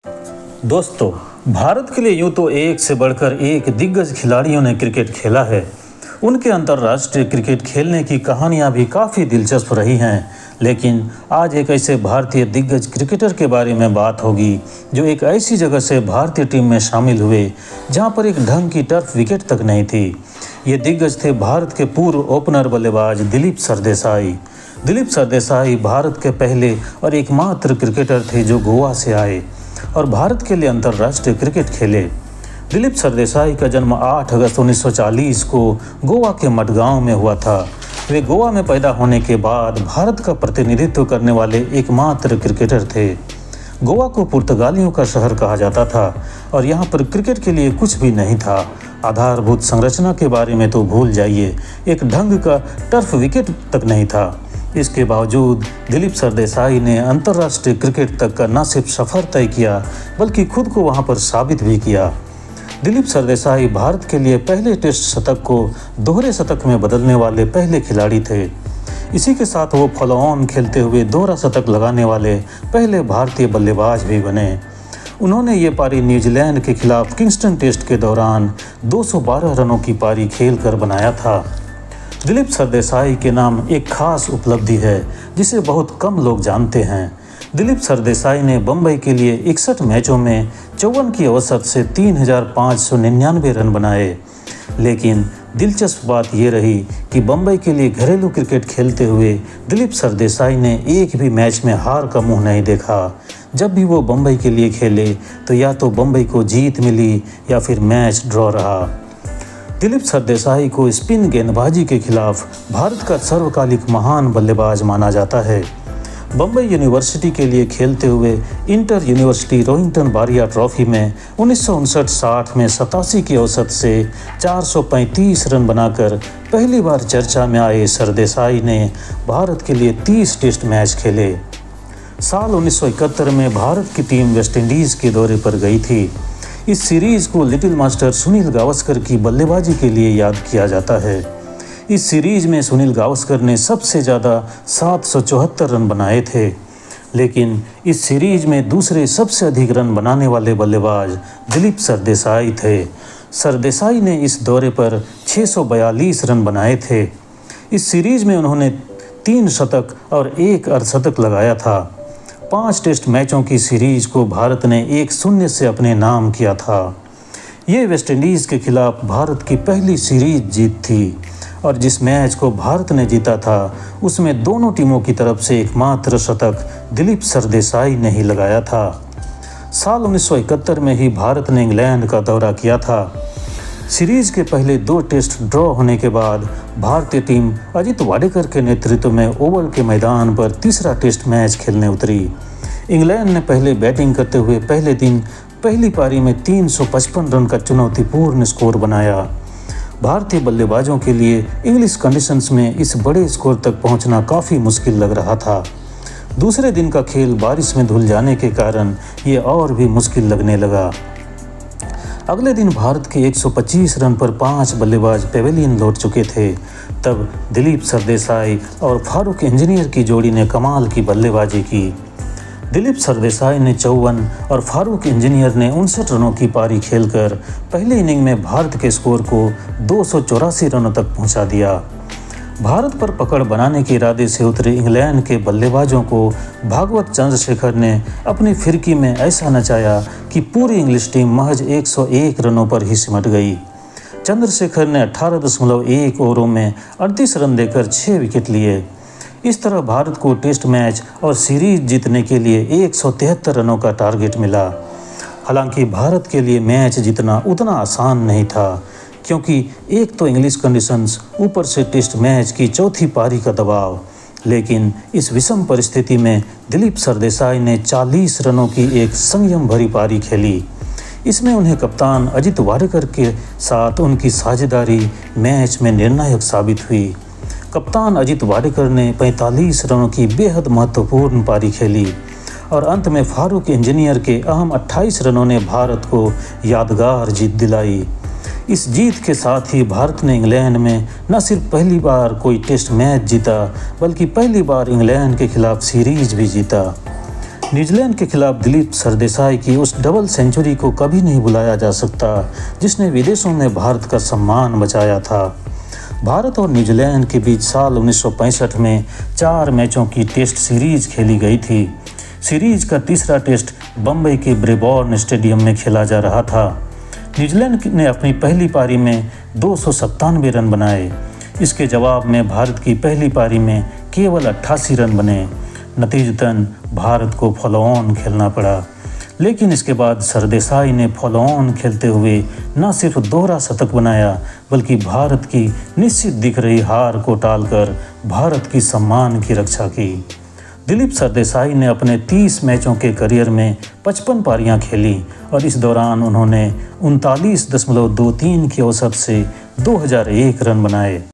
दोस्तों, भारत के लिए यूं तो एक से बढ़कर एक दिग्गज खिलाड़ियों ने क्रिकेट खेला है। उनके अंतर्राष्ट्रीय क्रिकेट खेलने की कहानियां भी काफ़ी दिलचस्प रही हैं, लेकिन आज एक ऐसे भारतीय दिग्गज क्रिकेटर के बारे में बात होगी जो एक ऐसी जगह से भारतीय टीम में शामिल हुए जहां पर एक ढंग की टर्फ विकेट तक नहीं थी। ये दिग्गज थे भारत के पूर्व ओपनर बल्लेबाज दिलीप सरदेसाई। दिलीप सरदेसाई भारत के पहले और एकमात्र क्रिकेटर थे जो गोवा से आए और भारत के लिए अंतर्राष्ट्रीय क्रिकेट खेले। दिलीप सरदेसाई का जन्म 8 अगस्त 1940 को गोवा के मडगांव में हुआ था। वे गोवा में पैदा होने के बाद भारत का प्रतिनिधित्व करने वाले एकमात्र क्रिकेटर थे। गोवा को पुर्तगालियों का शहर कहा जाता था और यहाँ पर क्रिकेट के लिए कुछ भी नहीं था। आधारभूत संरचना के बारे में तो भूल जाइए, एक ढंग का टर्फ विकेट तक नहीं था। इसके बावजूद दिलीप सरदेसाई ने अंतर्राष्ट्रीय क्रिकेट तक का न सिर्फ सफ़र तय किया बल्कि खुद को वहां पर साबित भी किया। दिलीप सरदेसाई भारत के लिए पहले टेस्ट शतक को दोहरे शतक में बदलने वाले पहले खिलाड़ी थे। इसी के साथ वो फॉलो ऑन खेलते हुए दोहरा शतक लगाने वाले पहले भारतीय बल्लेबाज भी बने। उन्होंने ये पारी न्यूजीलैंड के खिलाफ किंगस्टन टेस्ट के दौरान 212 रनों की पारी खेलकर बनाया था। दिलीप सरदेसाई के नाम एक खास उपलब्धि है जिसे बहुत कम लोग जानते हैं। दिलीप सरदेसाई ने बम्बई के लिए 61 मैचों में 54 की औसत से 3599 रन बनाए। लेकिन दिलचस्प बात यह रही कि बम्बई के लिए घरेलू क्रिकेट खेलते हुए दिलीप सरदेसाई ने एक भी मैच में हार का मुंह नहीं देखा। जब भी वो बम्बई के लिए खेले तो या तो बम्बई को जीत मिली या फिर मैच ड्रॉ रहा। दिलीप सरदेसाई को स्पिन गेंदबाजी के खिलाफ भारत का सर्वकालिक महान बल्लेबाज माना जाता है। बम्बई यूनिवर्सिटी के लिए खेलते हुए इंटर यूनिवर्सिटी रोहिंटन बारिया ट्रॉफी में 1959-60 में 87 की औसत से 435 रन बनाकर पहली बार चर्चा में आए सरदेसाई ने भारत के लिए 30 टेस्ट मैच खेले। साल 1971 में भारत की टीम वेस्टइंडीज़ के दौरे पर गई थी। इस सीरीज़ को लिटिल मास्टर सुनील गावस्कर की बल्लेबाजी के लिए याद किया जाता है। इस सीरीज़ में सुनील गावस्कर ने सबसे ज़्यादा 774 रन बनाए थे, लेकिन इस सीरीज़ में दूसरे सबसे अधिक रन बनाने वाले बल्लेबाज दिलीप सरदेसाई थे। सरदेसाई ने इस दौरे पर 642 रन बनाए थे। इस सीरीज़ में उन्होंने 3 शतक और 1 अर्धशतक लगाया था। 5 टेस्ट मैचों की सीरीज को भारत ने 1-0 से अपने नाम किया था। ये वेस्टइंडीज़ के खिलाफ भारत की पहली सीरीज जीत थी और जिस मैच को भारत ने जीता था उसमें दोनों टीमों की तरफ से एकमात्र शतक दिलीप सरदेसाई ने ही लगाया था। साल 1971 में ही भारत ने इंग्लैंड का दौरा किया था। सीरीज के पहले 2 टेस्ट ड्रॉ होने के बाद भारतीय टीम अजित वाडेकर के नेतृत्व में ओवल के मैदान पर तीसरा टेस्ट मैच खेलने उतरी। इंग्लैंड ने पहले बैटिंग करते हुए पहले दिन पहली पारी में 355 रन का चुनौतीपूर्ण स्कोर बनाया। भारतीय बल्लेबाजों के लिए इंग्लिश कंडीशंस में इस बड़े स्कोर तक पहुंचना काफ़ी मुश्किल लग रहा था। दूसरे दिन का खेल बारिश में धुल जाने के कारण ये और भी मुश्किल लगने लगा। अगले दिन भारत के 125 रन पर 5 बल्लेबाज पेवेलियन लौट चुके थे। तब दिलीप सरदेसाई और फारूक इंजीनियर की जोड़ी ने कमाल की बल्लेबाजी की। दिलीप सरदेसाई ने 54 और फारूक इंजीनियर ने 59 रनों की पारी खेलकर पहले इनिंग में भारत के स्कोर को 284 रनों तक पहुंचा दिया। भारत पर पकड़ बनाने के इरादे से उतरे इंग्लैंड के बल्लेबाजों को भागवत चंद्रशेखर ने अपनी फिरकी में ऐसा नचाया कि पूरी इंग्लिश टीम महज 101 रनों पर ही सिमट गई। चंद्रशेखर ने 18.1 ओवरों में 38 रन देकर 6 विकेट लिए। इस तरह भारत को टेस्ट मैच और सीरीज जीतने के लिए 173 रनों का टारगेट मिला। हालांकि भारत के लिए मैच जीतना उतना आसान नहीं था, क्योंकि एक तो इंग्लिश कंडीशंस, ऊपर से टेस्ट मैच की चौथी पारी का दबाव। लेकिन इस विषम परिस्थिति में दिलीप सरदेसाई ने 40 रनों की एक संयम भरी पारी खेली। इसमें उन्हें कप्तान अजित वाडेकर के साथ उनकी साझेदारी मैच में निर्णायक साबित हुई। कप्तान अजित वाडेकर ने 45 रनों की बेहद महत्वपूर्ण पारी खेली और अंत में फारूक इंजीनियर के अहम 28 रनों ने भारत को यादगार जीत दिलाई। इस जीत के साथ ही भारत ने इंग्लैंड में न सिर्फ पहली बार कोई टेस्ट मैच जीता, बल्कि पहली बार इंग्लैंड के खिलाफ सीरीज भी जीता। न्यूजीलैंड के खिलाफ दिलीप सरदेसाई की उस डबल सेंचुरी को कभी नहीं भुलाया जा सकता जिसने विदेशों में भारत का सम्मान बचाया था। भारत और न्यूजीलैंड के बीच साल 1965 में 4 मैचों की टेस्ट सीरीज खेली गई थी। सीरीज का तीसरा टेस्ट बम्बई के ब्रेबॉर्न स्टेडियम में खेला जा रहा था। न्यूजीलैंड ने अपनी पहली पारी में 297 रन बनाए। इसके जवाब में भारत की पहली पारी में केवल 88 रन बने। नतीजतन भारत को फॉलो ऑन खेलना पड़ा, लेकिन इसके बाद सरदेसाई ने फॉलो ऑन खेलते हुए न सिर्फ दोहरा शतक बनाया बल्कि भारत की निश्चित दिख रही हार को टालकर भारत की सम्मान की रक्षा की। दिलीप सरदेसाई ने अपने 30 मैचों के करियर में 55 पारियां खेली और इस दौरान उन्होंने 39.23 के औसत से 2001 रन बनाए।